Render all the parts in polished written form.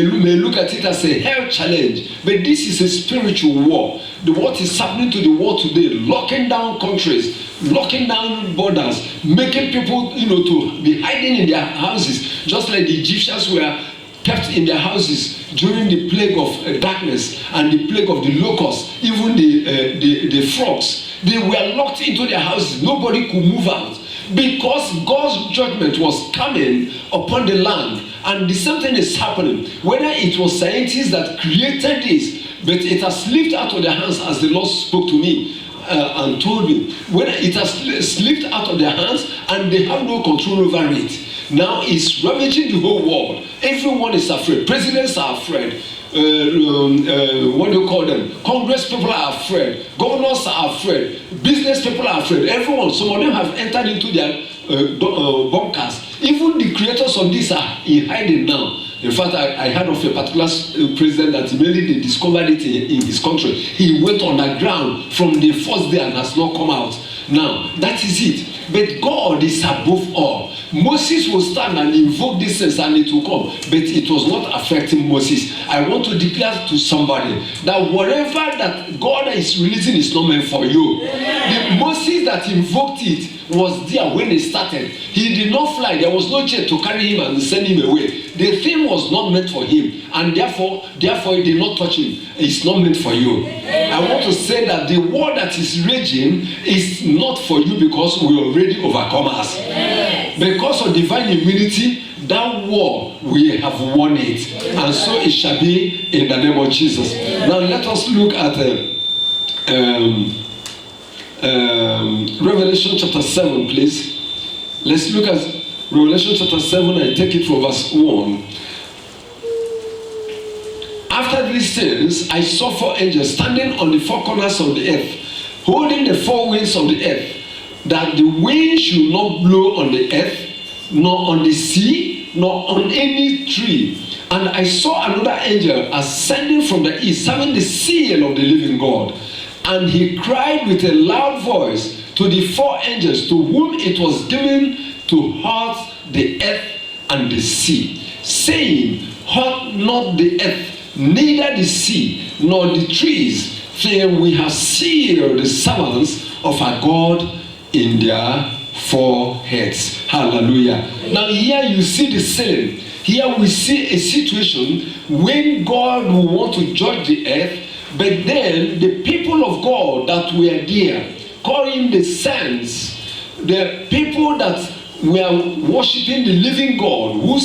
may look at it as a health challenge, but this is a spiritual war. What is happening to the world today, locking down countries, locking down borders, making people, to be hiding in their houses, just like the Egyptians were kept in their houses during the plague of darkness and the plague of the locusts, even the frogs. They were locked into their houses. Nobody could move out because God's judgment was coming upon the land. And the same thing is happening. Whether it was scientists that created this, but it has slipped out of their hands, as the Lord spoke to me and told me. Whether it has slipped out of their hands and they have no control over it. Now it's ravaging the whole world. Everyone is afraid. Presidents are afraid. What do you call them? Congress people are afraid. Governors are afraid. Business people are afraid. Everyone. Some of them have entered into their bunkers. Even the creators of this are in hiding now. In fact, I heard of a particular president that immediately they discovered it in his country. He went underground from the first day and has not come out. Now, that is it. But God is above all. Moses will stand and invoke this sense and it will come. But it was not affecting Moses. I want to declare to somebody that whatever that God is releasing is not meant for you. The Moses that invoked it was there when it started. He did not fly. There was no jet to carry him and send him away. The thing was not meant for him, and therefore it did not touch him. It's not meant for you. I want to say that the war that is raging is not for you because we already overcomers. Because of divine immunity, that war we have won it, and so it shall be in the name of Jesus. Now let us look at Revelation chapter 7, please. Let's look at Revelation chapter 7 and take it from verse 1. After these things, I saw 4 angels standing on the 4 corners of the earth, holding the 4 winds of the earth, that the wind should not blow on the earth, nor on the sea, nor on any tree. And I saw another angel ascending from the east, having the seal of the living God. And he cried with a loud voice to the 4 angels to whom it was given to hurt the earth and the sea, saying, hurt not the earth, neither the sea, nor the trees, for we have sealed the servants of our God in their foreheads. Hallelujah. Now here you see the sealing. Here we see a situation when God will want to judge the earth, but then the people of God that were there, calling the saints, the people that were worshiping the living God, who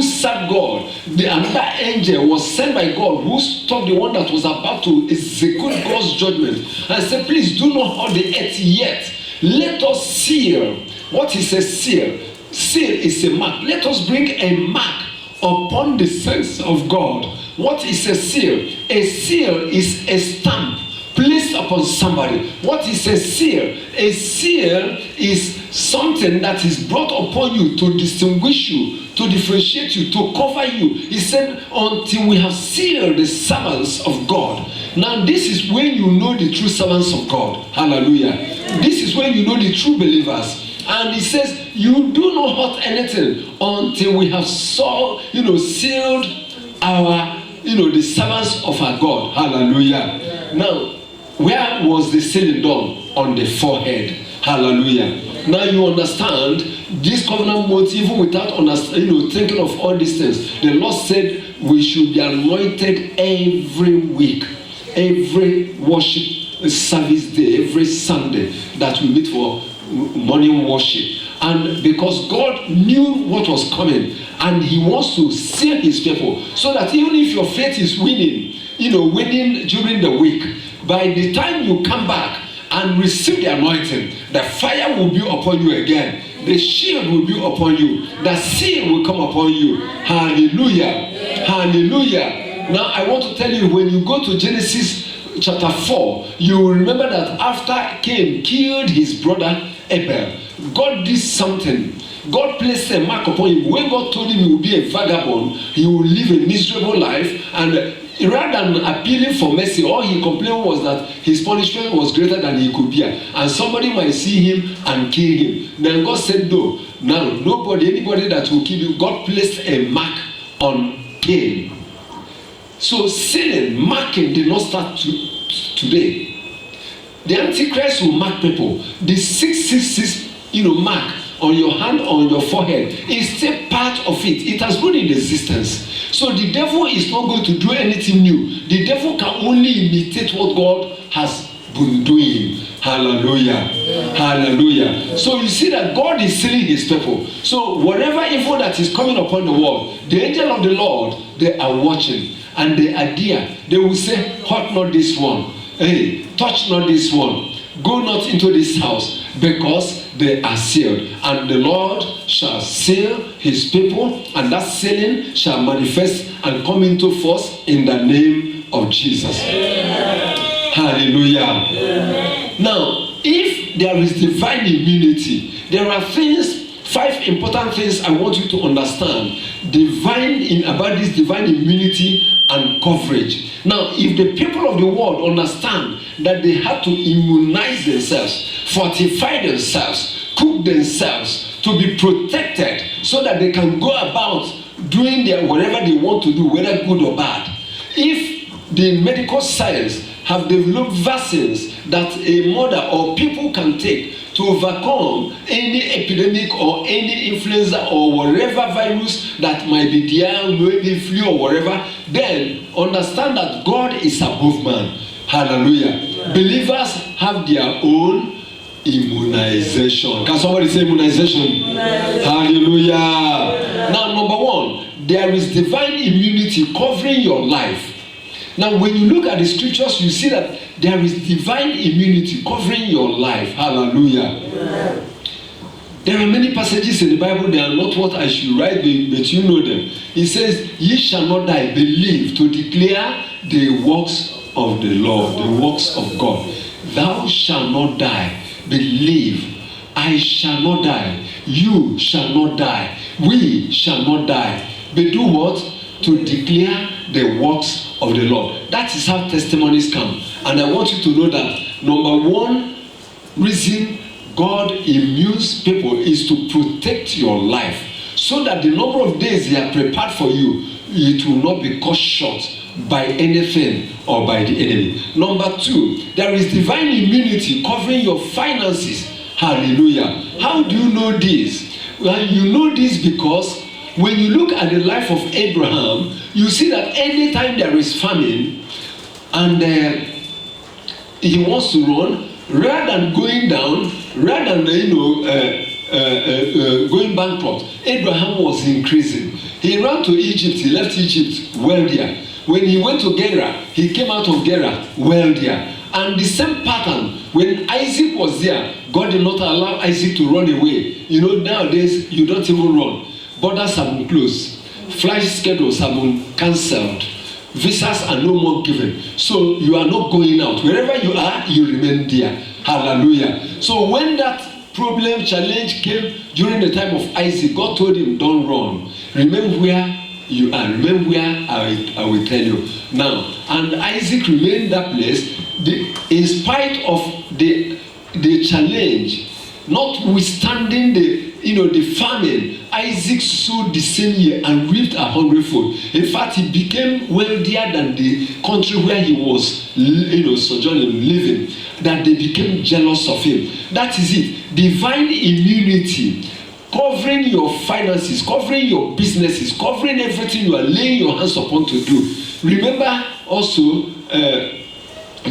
served God. Another angel was sent by God who stopped the one that was about to execute God's judgment and said, please do not hurt the earth yet. Let us seal. What is a seal? Seal is a mark. Let us bring a mark upon the saints of God. What is a seal? A seal is a stamp placed upon somebody. What is a seal? A seal is something that is brought upon you to distinguish you, to differentiate you, to cover you. He said, until we have sealed the servants of God. Now this is when you know the true servants of God. Hallelujah. This is when you know the true believers. And he says, you do not hurt anything until we have sealed our, the servants of our God. Hallelujah. Now, where was the sealing done? On the forehead. Hallelujah. Now you understand this covenant motive, even without thinking of all these things. The Lord said we should be anointed every week, every worship service day, every Sunday that we meet for morning worship. And because God knew what was coming, and He wants to seal His people, so that even if your faith is winning during the week, by the time you come back and receive the anointing, the fire will be upon you again. The shield will be upon you. The seal will come upon you. Hallelujah. Hallelujah. Now I want to tell you, when you go to Genesis chapter 4, you will remember that after Cain killed his brother Abel, God did something. God placed a mark upon him. When God told him he would be a vagabond, he would live a miserable life, and rather than appealing for mercy, all he complained was that his punishment was greater than he could bear, and somebody might see him and kill him. Then God said, no, now anybody that will kill you, God placed a mark on came. So sealing, marking did not start today. The Antichrist will mark people. The 666, mark on your hand or on your forehead is still part of it. It has been in existence. So the devil is not going to do anything new. The devil can only imitate what God has been doing. Hallelujah. Yeah. Hallelujah. So you see that God is sealing his people. So whatever evil that is coming upon the world, the angel of the Lord, they are watching and they are there. They will say, hurt not this one. Hey, touch not this one. Go not into this house, because they are sealed. And the Lord shall seal his people, and that sealing shall manifest and come into force in the name of Jesus. Amen. Hallelujah. Amen. Now, if there is divine immunity, there are things, 5 important things I want you to understand about this divine immunity and coverage. Now, if the people of the world understand that they have to immunize themselves, fortify themselves, cook themselves to be protected so that they can go about doing whatever they want to do, whether good or bad. If the medical science have developed vaccines that a mother or people can take to overcome any epidemic or any influenza or whatever virus that might be there, maybe flu or whatever, then understand that God is above man. Hallelujah. Yeah. Believers have their own immunization. Can somebody say immunization? Hallelujah. Yeah. Now, number 1, there is divine immunity covering your life. Now, when you look at the scriptures, you see that there is divine immunity covering your life. Hallelujah. Yeah. There are many passages in the Bible, they are not what I should write, but you know them. It says, ye shall not die, but live to declare the works of the Lord, the works of God. Thou shalt not die, but live. I shall not die. You shall not die. We shall not die. But do what? To declare the works of the Lord. That is how testimonies come. And I want you to know that number 1 reason God immunes people is to protect your life, so that the number of days they are prepared for you, it will not be cut short by anything or by the enemy. Number 2, there is divine immunity covering your finances. Hallelujah. How do you know this? Well, you know this because when you look at the life of Abraham, you see that anytime there is famine and he wants to run, rather than going down, rather than going bankrupt, Abraham was increasing. He ran to Egypt. He left Egypt wealthier. When he went to Gerar, he came out of Gerar wealthier. And the same pattern, when Isaac was there, God did not allow Isaac to run away. Nowadays, you don't even run. Borders have been closed. Flight schedules have been cancelled. Visas are no more given. So you are not going out. Wherever you are, you remain there. Hallelujah. So when that problem, challenge came during the time of Isaac, God told him, don't run. Remain where you are. Remain where I will tell you. Now, and Isaac remained that place in spite of the challenge, notwithstanding the famine. Isaac sowed the same year and reaped 100-fold. In fact, he became wealthier than the country where he was, sojourning, living. That they became jealous of him. That is it. Divine immunity, covering your finances, covering your businesses, covering everything you are laying your hands upon to do. Remember also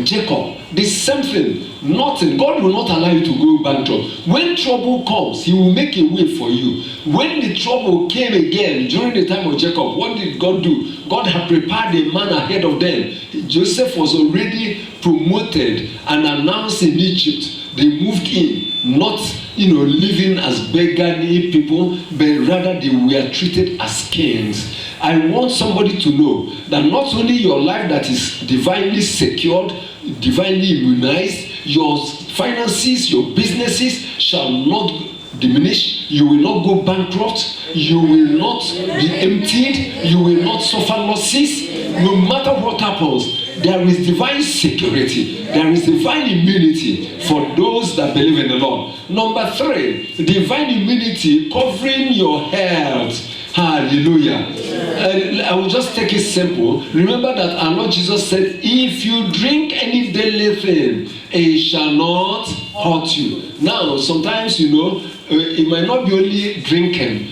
Jacob, the same thing. Nothing. God will not allow you to go bankrupt. When trouble comes, he will make a way for you. When the trouble came again during the time of Jacob, what did God do? God had prepared a man ahead of them. Joseph was already promoted and announced in Egypt. They moved in, not living as beggarly people, but rather they were treated as kings. I want somebody to know that not only your life that is divinely secured, divinely immunized, your finances, your businesses shall not diminish. You will not go bankrupt. You will not be emptied. You will not suffer losses. No matter what happens, there is divine security. There is divine immunity for those that believe in the Lord. Number 3, divine immunity covering your health. Hallelujah. I will just take it simple. Remember that our Lord Jesus said, if you drink any deadly thing, it shall not hurt you. Now, sometimes, it might not be only drinking.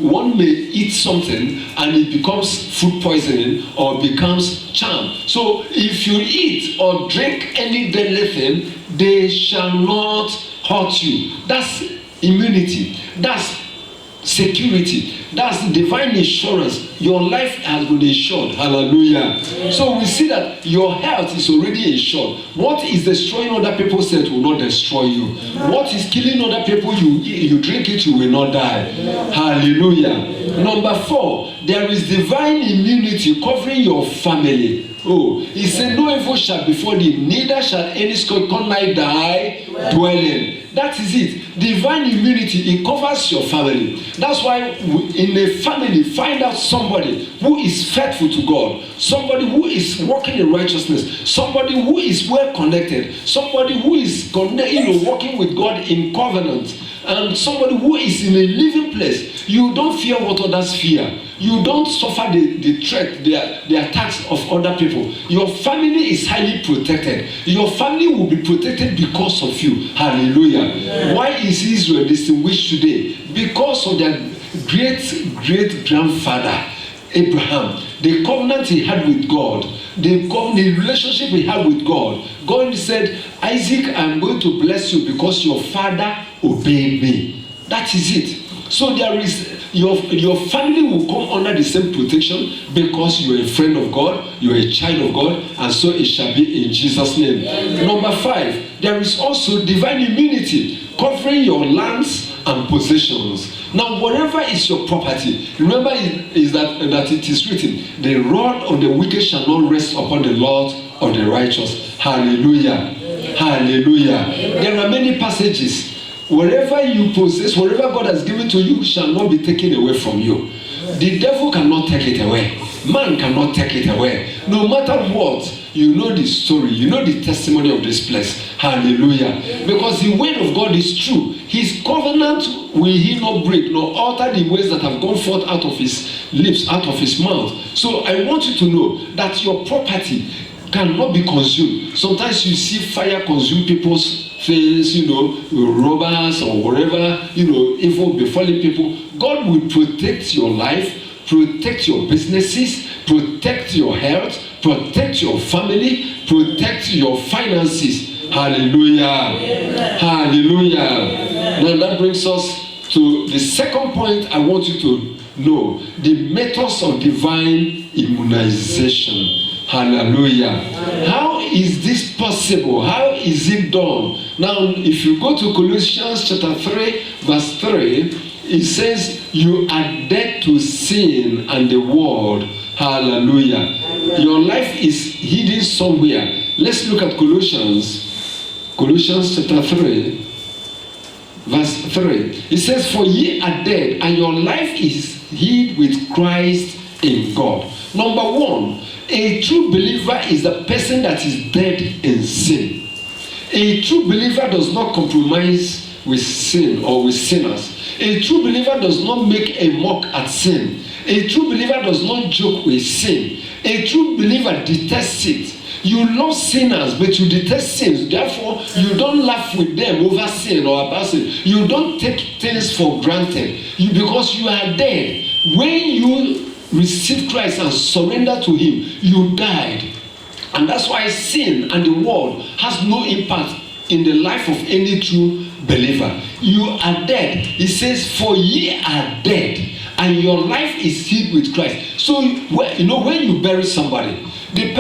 One may eat something and it becomes food poisoning or becomes charm. So if you eat or drink any deadly thing, they shall not hurt you. That's immunity. That's security. That's divine insurance. Your life has been insured. Hallelujah. So we see that your health is already insured. What is destroying other people's health will not destroy you. What is killing other people, you drink it, you will not die. Hallelujah. Number 4, there is divine immunity covering your family. Oh, he said, no evil shall befall thee, neither shall any scourge come nigh thy dwelling. That is it. Divine immunity, it covers your family. That's why in a family, find out somebody who is faithful to God, somebody who is walking in righteousness, somebody who is well connected, somebody who is walking with God in covenant, and somebody who is in a living place. You don't fear what others fear. You don't suffer the threat, the attacks of other people. Your family is highly protected. Your family will be protected because of you. Hallelujah. Yeah. Why is Israel distinguished today? Because of their great-great-grandfather, Abraham. The covenant he had with God. The relationship he had with God. God said, Isaac, I'm going to bless you because your father obeyed me. That is it. So there is your family will come under the same protection because you are a friend of God, you are a child of God, and so it shall be in Jesus' name. Amen. Number 5, there is also divine immunity covering your lands and possessions. Now, whatever is your property, remember is that it is written, the rod of the wicked shall not rest upon the Lord of the righteous. Hallelujah. Amen. Hallelujah. Amen. There are many passages. Whatever you possess, whatever God has given to you shall not be taken away from you. The devil cannot take it away. Man cannot take it away. No matter what, you know the story, you know the testimony of this place. Hallelujah. Because the word of God is true. His covenant will he not break, nor alter the words that have gone forth out of his lips, out of his mouth. So I want you to know that your property cannot be consumed. Sometimes you see fire consume people's face, robbers or whatever, evil befalling people. God will protect your life, protect your businesses, protect your health, protect your family, protect your finances. Hallelujah. Amen. Hallelujah. Amen. Now that brings us to the second point I want you to know, the methods of divine immunization. Hallelujah. Amen. How is this possible? How is it done? Now, if you go to Colossians chapter 3, verse 3, it says, you are dead to sin and the world. Hallelujah. Amen. Your life is hidden somewhere. Let's look at Colossians chapter 3, verse 3. It says, for ye are dead, and your life is hid with Christ in God. Number 1, a true believer is the person that is dead in sin. A true believer does not compromise with sin or with sinners. A true believer does not make a mock at sin. A true believer does not joke with sin. A true believer detests it. You love sinners, but you detest sins. Therefore, you don't laugh with them over sin or about sin. You don't take things for granted because you are dead. When you receive Christ and surrender to him, you died. And that's why sin and the world has no impact in the life of any true believer. You are dead. It says, for ye are dead, and your life is hid with Christ. So, when you bury somebody, the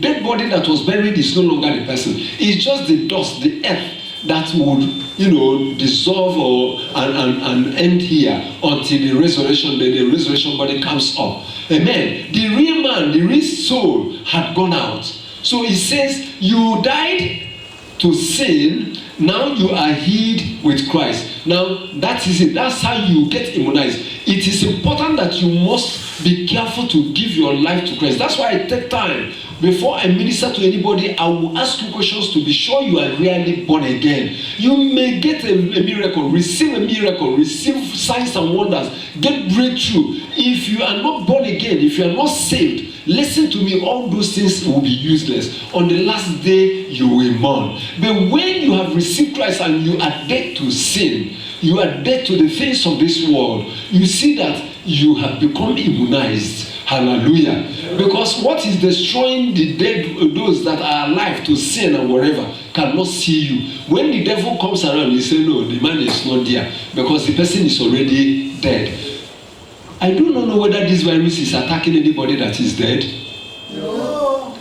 dead body that was buried is no longer the person. It's just the dust, the earth that would dissolve and end here until the resurrection body comes up. Amen. The real man, the real soul had gone out. So it says, you died to sin, now you are hid with Christ. Now that is it. That's how you get immunized. It is important that you must be careful to give your life to Christ. That's why I take time before I minister to anybody, I will ask you questions to be sure you are really born again. You may get a miracle, receive signs and wonders, get breakthrough. If you are not born again, if you are not saved, listen to me, all those things will be useless. On the last day, you will mourn. But when you have received Christ and you are dead to sin, you are dead to the things of this world, you see that you have become immunized. Hallelujah. Because what is destroying the dead, those that are alive to sin and whatever, cannot see you. When the devil comes around, you say, no, the man is not there, because the person is already dead. I do not know whether this virus is attacking anybody that is dead. No.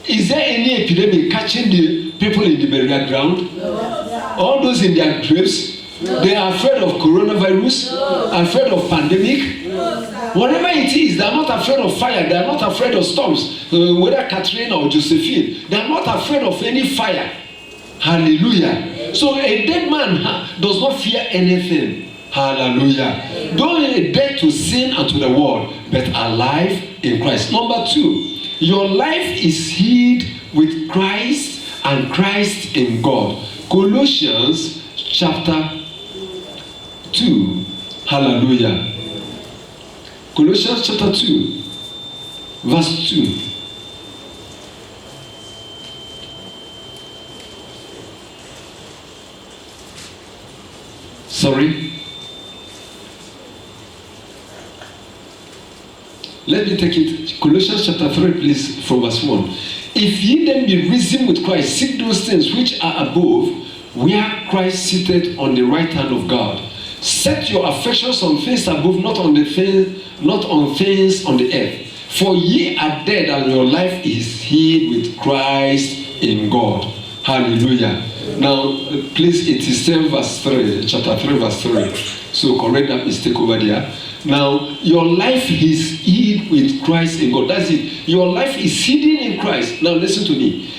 Is there any epidemic catching the people in the burial ground? No. All those in their graves, they are afraid of coronavirus, afraid of pandemic. Whatever it is, they are not afraid of fire, they are not afraid of storms, whether Katrina or Josephine, they are not afraid of any fire. Hallelujah. So a dead man does not fear anything. Hallelujah. Though dead to sin and to the world, but alive in Christ. Number 2, your life is hid with Christ and Christ in God. Colossians chapter 2. Hallelujah. Colossians chapter 2, verse 2. Sorry. Let me take it. Colossians chapter 3, please, from verse 1. If ye then be risen with Christ, seek those things which are above, where Christ seated on the right hand of God. Set your affections on things above, not on things on the earth. For ye are dead, and your life is hid with Christ in God. Hallelujah. Now, please, it is 7 verse 3, chapter 3, verse 3. So correct that mistake over there. Now, your life is hid with Christ in God. That's it. Your life is hidden in Christ. Now, listen to me.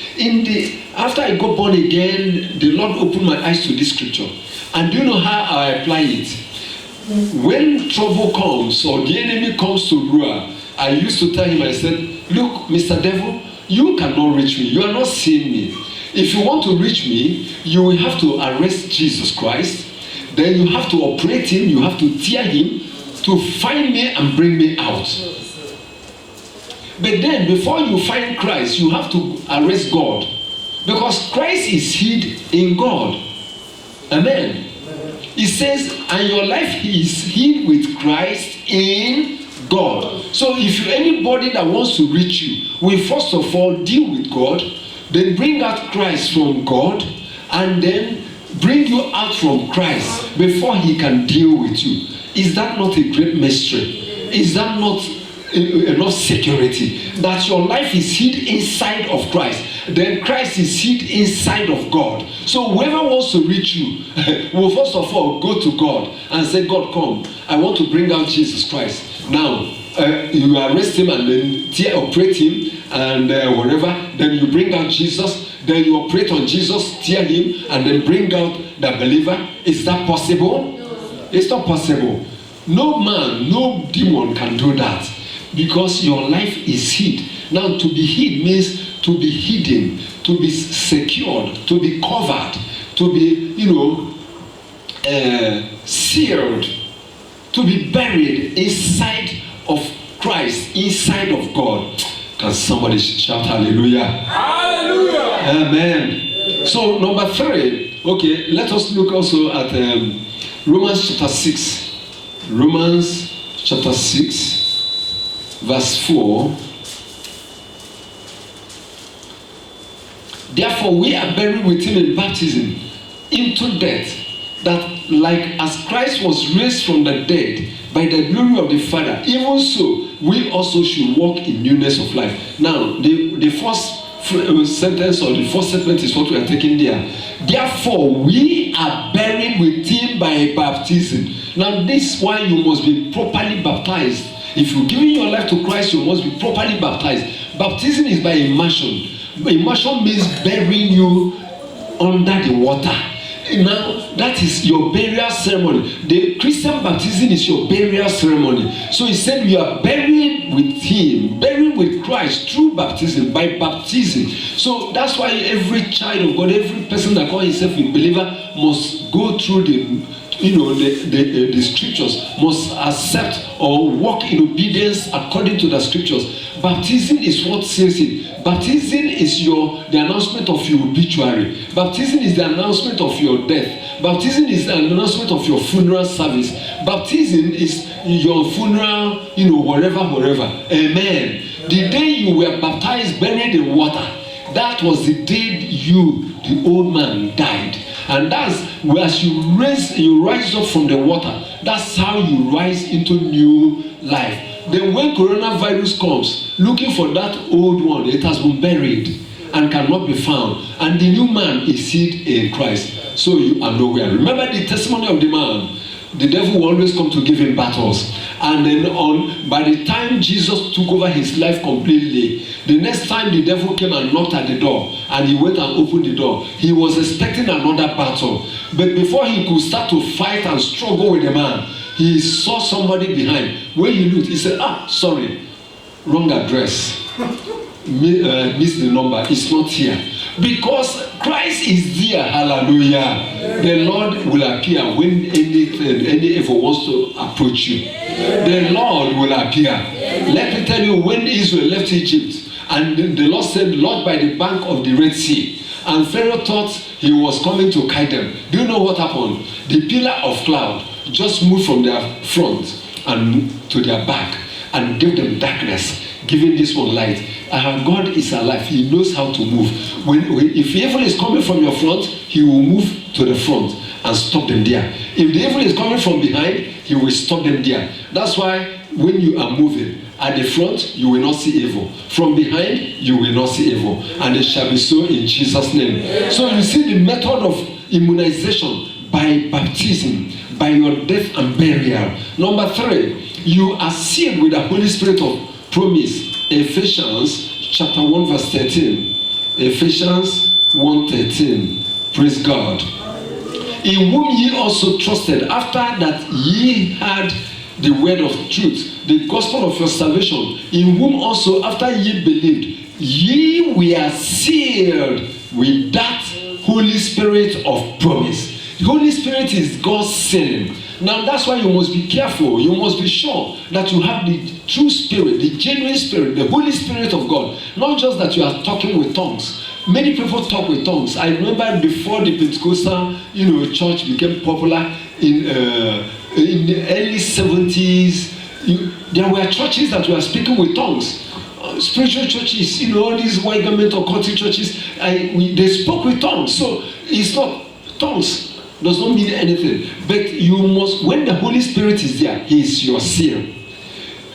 After I got born again, the Lord opened my eyes to this scripture. And do you know how I apply it? When trouble comes or the enemy comes to rule, I used to tell him, I said, look, Mr. Devil, you cannot reach me. You are not seeing me. If you want to reach me, you will have to arrest Jesus Christ. Then you have to operate him. You have to tear him to find me and bring me out. But then before you find Christ, you have to arrest God. Because Christ is hid in God. Amen. It says, and your life is hid with Christ in God. So if anybody that wants to reach you, will first of all deal with God, then bring out Christ from God, and then bring you out from Christ before he can deal with you. Is that not a great mystery? Is that not enough security? That your life is hid inside of Christ. Then Christ is hid inside of God. So whoever wants to reach you will first of all go to God and say, God, come. I want to bring out Jesus Christ. Now, you arrest him and then operate him and whatever. Then you bring out Jesus. Then you operate on Jesus, tear him, and then bring out the believer. Is that possible? No. It's not possible. No man, no demon can do that. Because your life is hid. Now, to be hid means to be hidden, to be secured, to be covered, to be, sealed, to be buried inside of Christ, inside of God. Can somebody shout hallelujah? Hallelujah! Amen. So, number 3, okay, let us look also at Romans chapter 6. Romans chapter 6, verse 4. Therefore, we are buried with him in baptism into death, that like as Christ was raised from the dead by the glory of the Father, even so we also should walk in newness of life. Now, the first sentence or the first statement is what we are taking there. Therefore, we are buried with him by baptism. Now, this is why you must be properly baptized. If you're giving your life to Christ, you must be properly baptized. Baptism is by immersion. Immersion means burying you under the water. Now, that is your burial ceremony. The Christian baptism is your burial ceremony. So he said, you are buried with him. Buried buried with Christ through baptism, by baptism. So that's why every child of God, every person that calls himself a believer must go through the scriptures, must accept or walk in obedience according to the scriptures. Baptism is what says it. Baptism is the announcement of your obituary. Baptism is the announcement of your death. Baptism is the announcement of your funeral service. Baptism is your funeral, wherever. Amen. The day you were baptized, buried in water, that was the day the old man, died. And that's as you rise up from the water. That's how you rise into new life. Then when coronavirus comes, looking for that old one, it has been buried and cannot be found. And the new man is hid in Christ. So you are nowhere. Remember the testimony of the man. The devil will always come to give him battles. And then by the time Jesus took over his life completely, the next time the devil came and knocked at the door, and he went and opened the door, he was expecting another battle. But before he could start to fight and struggle with the man, he saw somebody behind. When he looked, he said, sorry, wrong address. Missed the number. It's not here. Because Christ is there. Hallelujah. The Lord will appear when any evil wants to approach you. The Lord will appear. Let me tell you, when Israel left Egypt, and the Lord said, Lord, by the bank of the Red Sea, and Pharaoh thought he was coming to kite them. Do you know what happened? The pillar of cloud just moved from their front and to their back and gave them darkness, giving this one light. Our God is alive. He knows how to move. If evil is coming from your front, he will move to the front and stop them there. If the evil is coming from behind, he will stop them there. That's why when you are moving, at the front, you will not see evil. From behind, you will not see evil. And it shall be so in Jesus' name. So you see the method of immunization by baptism, by your death and burial. Number 3, you are sealed with the Holy Spirit of promise. Ephesians chapter 1 verse 13. Ephesians 1:13. Praise God. In whom ye also trusted, after that ye had the word of truth, the gospel of your salvation, in whom also after ye believed, ye were sealed with that Holy Spirit of promise. The Holy Spirit is God's sealing. Now that's why you must be careful. You must be sure that you have the true spirit, the genuine spirit, the Holy Spirit of God. Not just that you are talking with tongues. Many people talk with tongues. I remember before the Pentecostal, church became popular in the early 70s. There were churches that were speaking with tongues. Spiritual churches, all these white garment occultic churches, they spoke with tongues. So it's not tongues. Does not mean anything. But you must, when the Holy Spirit is there, he is your seal.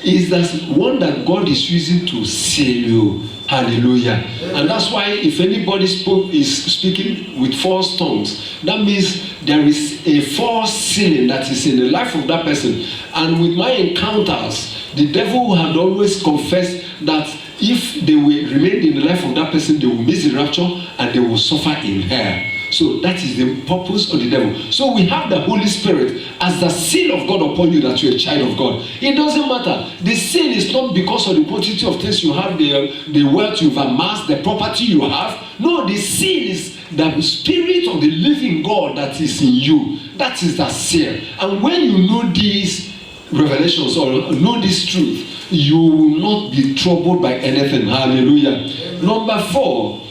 Is that one that God is using to seal you. Hallelujah. And that's why if anybody is speaking with false tongues, that means there is a false sealing that is in the life of that person. And with my encounters, the devil had always confessed that if they will remain in the life of that person, they will miss the rapture and they will suffer in hell. So that is the purpose of the devil. So we have the Holy Spirit as the seal of God upon you that you're a child of God. It doesn't matter. The seal is not because of the quantity of things you have, the wealth you've amassed, the property you have. No, the seal is the Spirit of the living God that is in you. That is the seal. And when you know these revelations or know this truth, you will not be troubled by anything. Hallelujah. Number 4,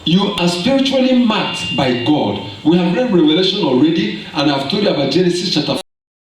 you are spiritually marked by God. We have read Revelation already, and I've told you about Genesis chapter